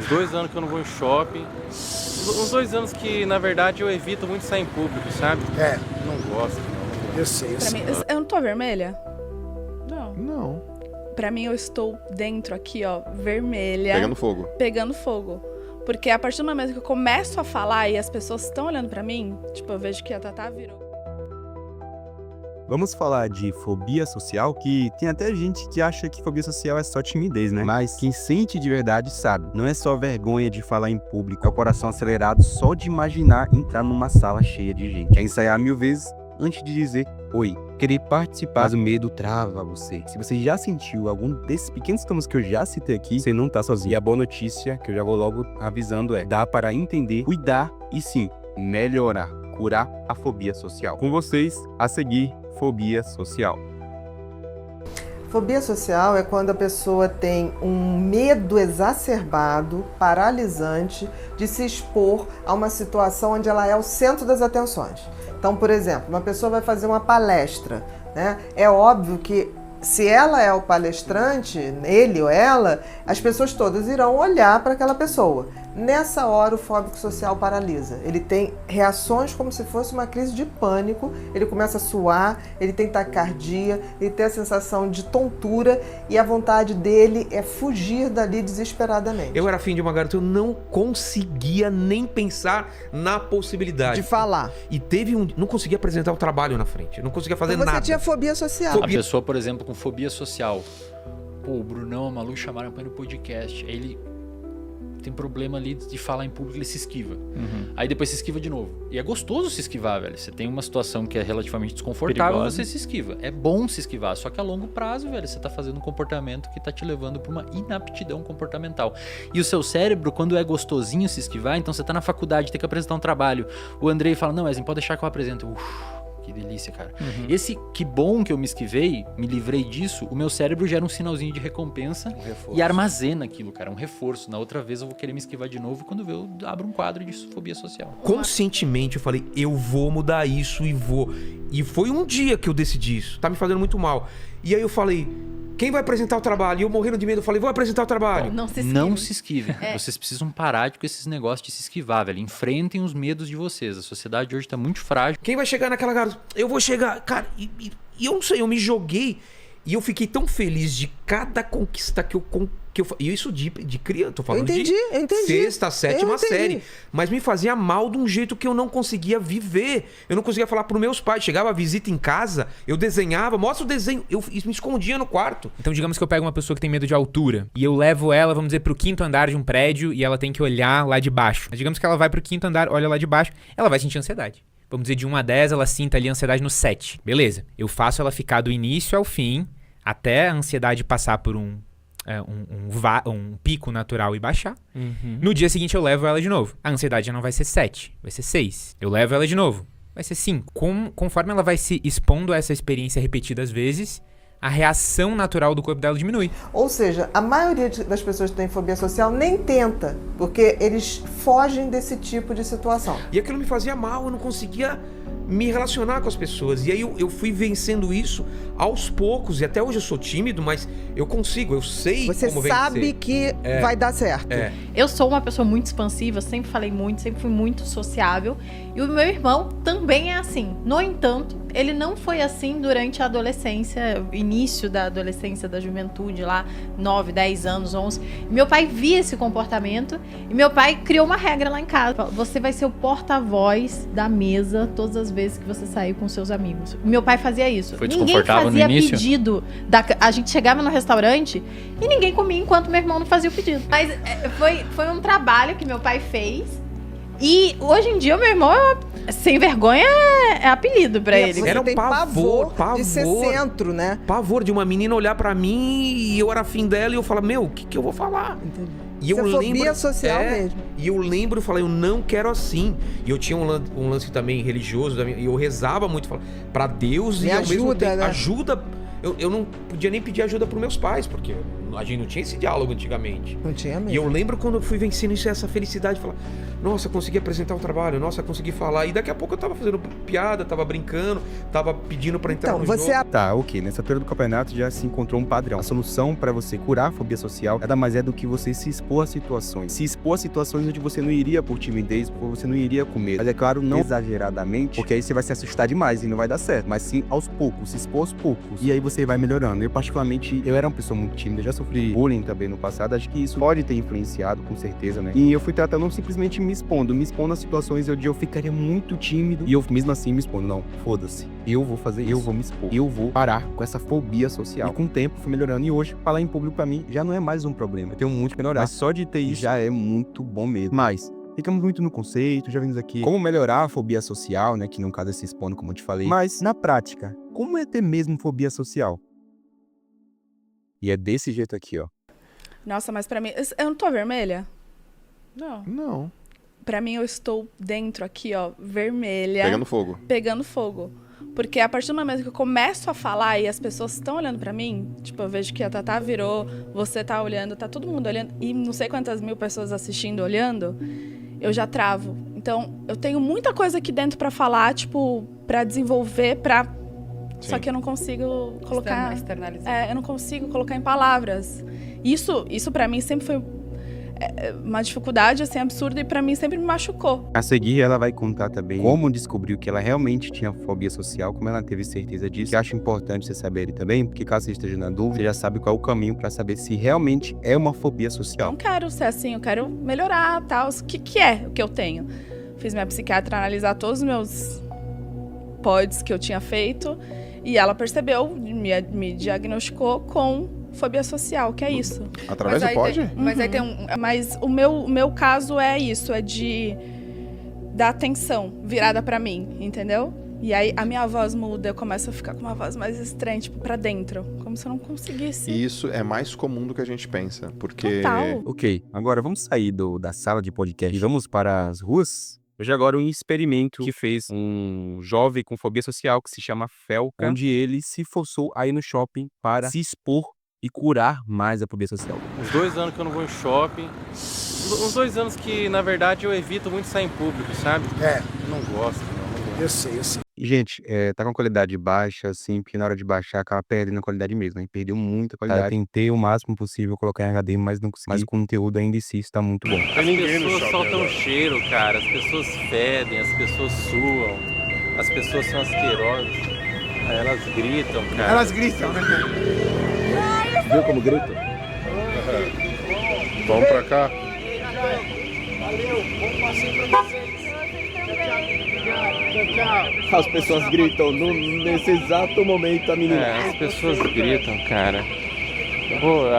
Uns 2 anos que eu não vou em shopping. Uns 2 anos que, na verdade, eu evito muito sair em público, sabe? Não gosto, não. Eu sei. Pra mim, eu não tô vermelha? Não. Pra mim, eu estou dentro aqui, ó, vermelha. Pegando fogo. Porque a partir do momento que eu começo a falar e as pessoas estão olhando pra mim, tipo, eu vejo que a Tatá virou. Vamos falar de fobia social, que tem até gente que acha que fobia social é só timidez, né? Mas quem sente de verdade sabe. Não é só vergonha de falar em público, é o coração acelerado só de imaginar entrar numa sala cheia de gente. É ensaiar 1000 vezes antes de dizer oi. Querer participar, mas o medo trava você. Se você já sentiu algum desses pequenos sintomas que eu já citei aqui, você não tá sozinho. E a boa notícia, que eu já vou logo avisando, dá para entender, cuidar e sim, melhorar, curar a fobia social. Com vocês, a seguir, fobia social. Fobia social é quando a pessoa tem um medo exacerbado, paralisante, de se expor a uma situação onde ela é o centro das atenções. Então, por exemplo, uma pessoa vai fazer uma palestra, né? É óbvio que se ela é o palestrante, ele ou ela, as pessoas todas irão olhar para aquela pessoa. Nessa hora, o fóbico social paralisa. Ele tem reações como se fosse uma crise de pânico, ele começa a suar, ele tem taquicardia, ele tem a sensação de tontura e a vontade dele é fugir dali desesperadamente. Eu era filho de uma garota, eu não conseguia nem pensar na possibilidade. De falar. E não conseguia apresentar o trabalho na frente, eu não conseguia fazer então você nada. tinha fobia social. A pessoa, por exemplo, com fobia social. Pô, o Brunão, a Malu chamaram pra ir no podcast. Aí ele tem problema ali de falar em público, ele se esquiva. Aí depois se esquiva de novo. E é gostoso se esquivar, velho. Você tem uma situação que é relativamente desconfortável, Perigosa. você se esquiva. É bom se esquivar, só que a longo prazo, velho, você tá fazendo um comportamento que tá te levando pra uma inaptidão comportamental. E o seu cérebro, quando é gostosinho se esquivar, então você tá na faculdade, tem que apresentar um trabalho. O Andrei fala, não, Wesley, pode deixar que eu apresento. Que delícia, cara. Esse que bom que eu me esquivei, me livrei disso, o meu cérebro gera um sinalzinho de recompensa e armazena aquilo, cara, um reforço. Na outra vez eu vou querer me esquivar de novo e quando eu abro um quadro de fobia social. Conscientemente eu falei, eu vou mudar isso e vou. E foi um dia que eu decidi isso, tá me fazendo muito mal. E aí eu falei, quem vai apresentar o trabalho? E eu morrendo de medo, eu falei, vou apresentar o trabalho. Não se esquivem. Vocês precisam parar com esses negócios de se esquivar, velho. Enfrentem os medos de vocês. A sociedade hoje tá muito frágil. Quem vai chegar naquela garota? Eu vou chegar. Cara, e eu não sei, eu me joguei e eu fiquei tão feliz de cada conquista que eu e isso de criança, tô falando eu entendi. sexta, sétima série. Mas me fazia mal de um jeito que eu não conseguia viver. Eu não conseguia falar pros meus pais. Chegava a visita em casa, eu desenhava, mostra o desenho. Eu me escondia no quarto. Então digamos que eu pego uma pessoa que tem medo de altura e eu levo ela, vamos dizer, pro 5º andar de um prédio e ela tem que olhar lá de baixo. Mas digamos que ela vai pro 5º andar, olha lá de baixo, ela vai sentir ansiedade. Vamos dizer, de 1 a 10, ela sinta ali a ansiedade no 7. Beleza. Eu faço ela ficar do início ao fim, até a ansiedade passar por um pico natural e baixar. No dia seguinte eu levo ela de novo. A ansiedade já não vai ser 7, vai ser 6. Eu levo ela de novo, vai ser 5. Conforme ela vai se expondo a essa experiência repetidas vezes, a reação natural do corpo dela diminui. Ou seja, a maioria das pessoas que têm fobia social nem tenta, porque eles fogem desse tipo de situação. E aquilo me fazia mal, eu não conseguia me relacionar com as pessoas. E aí eu fui vencendo isso aos poucos. E até hoje eu sou tímido, mas eu consigo, eu sei Você como vencer. Você sabe que vai dar certo. Eu sou uma pessoa muito expansiva, sempre falei muito, sempre fui muito sociável. E o meu irmão também é assim. No entanto, ele não foi assim durante a adolescência, início da adolescência, da juventude lá, 9, 10 anos, 11. Meu pai via esse comportamento e meu pai criou uma regra lá em casa. Você vai ser o porta-voz da mesa todas as vezes que você sair com seus amigos. Meu pai fazia isso. Foi ninguém desconfortável fazia no início? pedido. A gente chegava no restaurante e ninguém comia enquanto meu irmão não fazia o pedido. Mas foi um trabalho que meu pai fez. E hoje em dia o meu irmão, sem vergonha, é apelido pra ele. Era um pavor de ser centro, né? Pavor de uma menina olhar pra mim e eu era afim dela e eu falava, meu, o que eu vou falar? Entendi. E eu fobia social mesmo. E eu lembro, eu falei, eu não quero assim. E eu tinha um lance também religioso, e eu rezava muito, falava, pra Deus Me e ao ajuda, mesmo tempo, né? ajuda. Eu não podia nem pedir ajuda pros meus pais, porque A gente não tinha esse diálogo antigamente. Não tinha mesmo. E eu lembro quando eu fui vencendo isso, essa felicidade de falar, nossa, consegui apresentar o trabalho, nossa, consegui falar. E daqui a pouco eu tava fazendo piada, tava brincando, tava pedindo pra entrar no jogo. Tá, ok. Nessa altura do campeonato já se encontrou um padrão. A solução pra você curar a fobia social nada mais é do que você se expor a situações. Se expor a situações onde você não iria por timidez, porque você não iria com medo. Mas é claro, não exageradamente, porque aí você vai se assustar demais e não vai dar certo. Mas sim aos poucos, se expor aos poucos. E aí você vai melhorando. Eu particularmente, eu era uma pessoa muito tímida, já sofri bullying também no passado. Acho que isso pode ter influenciado, com certeza, né? E eu fui tratando simplesmente me expondo as situações onde eu ficaria muito tímido. E eu mesmo assim me expondo. Não, foda-se. Eu vou fazer, eu vou me expor. Eu vou parar com essa fobia social. E com o tempo fui melhorando. E hoje, falar em público pra mim já não é mais um problema. Eu tenho muito que melhorar. Mas só de ter isso já é muito bom mesmo. Mas ficamos muito no conceito, já vimos aqui como melhorar a fobia social, né? Que no caso é se expondo, como eu te falei. Mas, na prática, como é ter mesmo fobia social? E é desse jeito aqui, ó. Nossa, mas pra mim... Eu não tô vermelha? Não. Não. Pra mim, eu estou dentro aqui, ó, vermelha. Pegando fogo. Pegando fogo. Porque a partir do momento que eu começo a falar e as pessoas estão olhando pra mim, tipo, eu vejo que a Tatá virou, você tá olhando, tá todo mundo olhando, e não sei quantas mil pessoas assistindo, olhando, eu já travo. Então, eu tenho muita coisa aqui dentro pra falar, tipo, pra desenvolver, pra... Sim. Só que eu não consigo colocar... Externalizar. Eu não consigo colocar em palavras. Isso pra mim sempre foi uma dificuldade, assim, absurda, e pra mim sempre me machucou. A seguir, ela vai contar também como descobriu que ela realmente tinha fobia social, como ela teve certeza disso, que acho importante você saber também, porque caso você esteja na dúvida, você já sabe qual é o caminho pra saber se realmente é uma fobia social. Não quero ser assim, eu quero melhorar, tal. O que é o que eu tenho? Fiz minha psiquiatra analisar todos os meus PODs que eu tinha feito, e ela percebeu, me diagnosticou com fobia social, que é isso. Através do pod? Mas aí tem mas o meu caso é isso, é de dar atenção virada pra mim, entendeu? E aí a minha voz muda, eu começo a ficar com uma voz mais estranha, tipo, pra dentro. Como se eu não conseguisse. E isso é mais comum do que a gente pensa, porque... Total. Ok, agora vamos sair da sala de podcast e vamos para as ruas? Hoje agora um experimento que fez um jovem com fobia social que se chama Felca, onde ele se forçou a ir no shopping para se expor e curar mais a fobia social. Uns 2 anos que eu não vou em shopping. Uns 2 anos que, na verdade, eu evito muito sair em público, sabe? Eu não gosto, não. Eu sei. E, gente, tá com qualidade baixa, assim, porque na hora de baixar acaba perdendo a qualidade mesmo. A gente perdeu muita qualidade. Eu tentei o máximo possível colocar em HD, mas não consegui. Mas o conteúdo ainda em si está muito bom. As pessoas soltam cheiro, cara. As pessoas fedem, as pessoas suam. As pessoas são asquerosas. Elas gritam, cara. Elas gritam, né? Viu como grita? Vamos pra cá. Valeu, bom passeio pra vocês. Tchau. As pessoas gritam nesse exato momento, a menina. As pessoas gritam, cara.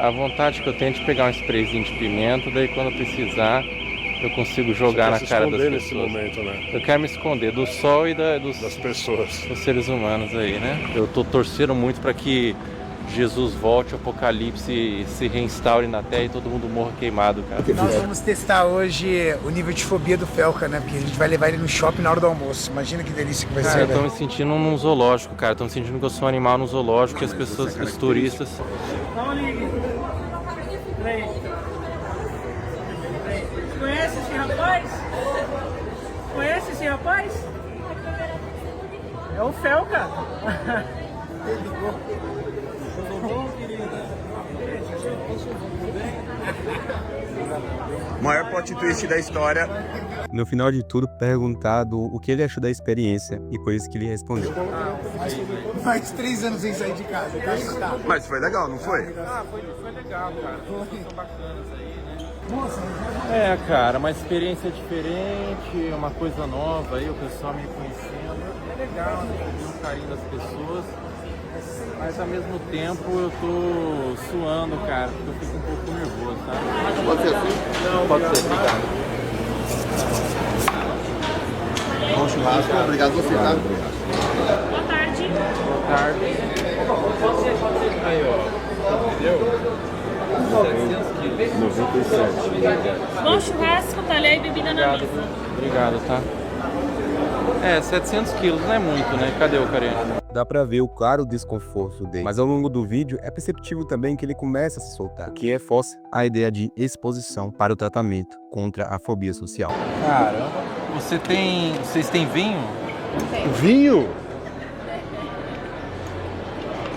A vontade que eu tenho é de pegar um sprayzinho de pimenta, daí quando eu precisar, eu consigo jogar na cara das pessoas. Nesse momento, né? Eu quero me esconder do sol e das pessoas, dos seres humanos aí, né? Eu tô torcendo muito para que Jesus volte, o apocalipse se reinstaure na Terra e todo mundo morra queimado, cara. Nós vamos testar hoje o nível de fobia do Felca, né? Porque a gente vai levar ele no shopping na hora do almoço. Imagina que delícia que vai ser. Eu tô me sentindo num zoológico, cara. Tô me sentindo que eu sou um animal num zoológico, que as pessoas, os turistas... Conhece esse rapaz? Conhece esse rapaz? É o Felca. Maior plot twist da história. No final de tudo, perguntado o que ele achou da experiência e por isso que ele respondeu. Mais 3 anos sem sair de casa. Mas foi legal, não foi? Foi legal, cara. São bacanas aí, né? Cara, uma experiência diferente, uma coisa nova aí, o pessoal me conhecendo. É legal, né? Ver o carinho das pessoas. Mas ao mesmo tempo eu tô suando, cara, porque eu fico um pouco nervoso, sabe? Pode ser assim? Não, pode ser, obrigado. Bom churrasco, obrigado você, tá? Boa tarde. Boa tarde. Aí, ó. Entendeu? 97. Bom churrasco, talher e bebida na mesa. Obrigado, tá? 700 quilos não é muito, né? Cadê o carinha? dá pra ver o claro desconforto dele. Mas ao longo do vídeo é perceptível também que ele começa a se soltar, o que reforça a ideia de exposição para o tratamento contra a fobia social. Caramba, vocês têm vinho? Vinho?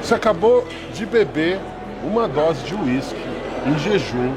Você acabou de beber uma dose de uísque em jejum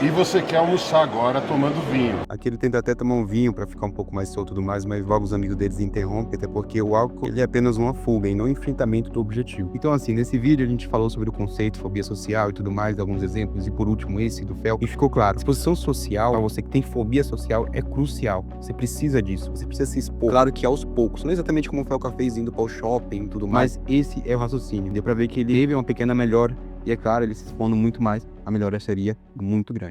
e você quer almoçar agora tomando vinho. Aqui ele tenta até tomar um vinho pra ficar um pouco mais solto e tudo mais, mas logo os amigos deles interrompem, até porque o álcool ele é apenas uma fuga e não um enfrentamento do objetivo. Então assim, nesse vídeo a gente falou sobre o conceito, fobia social e tudo mais, alguns exemplos, e por último esse do Fel, e ficou claro, exposição social, pra você que tem fobia social, é crucial. Você precisa disso, você precisa se expor. Claro que aos poucos, não exatamente como o Felca fez indo para o shopping e tudo mais, mas esse é o raciocínio. Deu pra ver que ele teve uma pequena melhora, e é claro, ele se expondo muito mais, a melhora seria muito grande.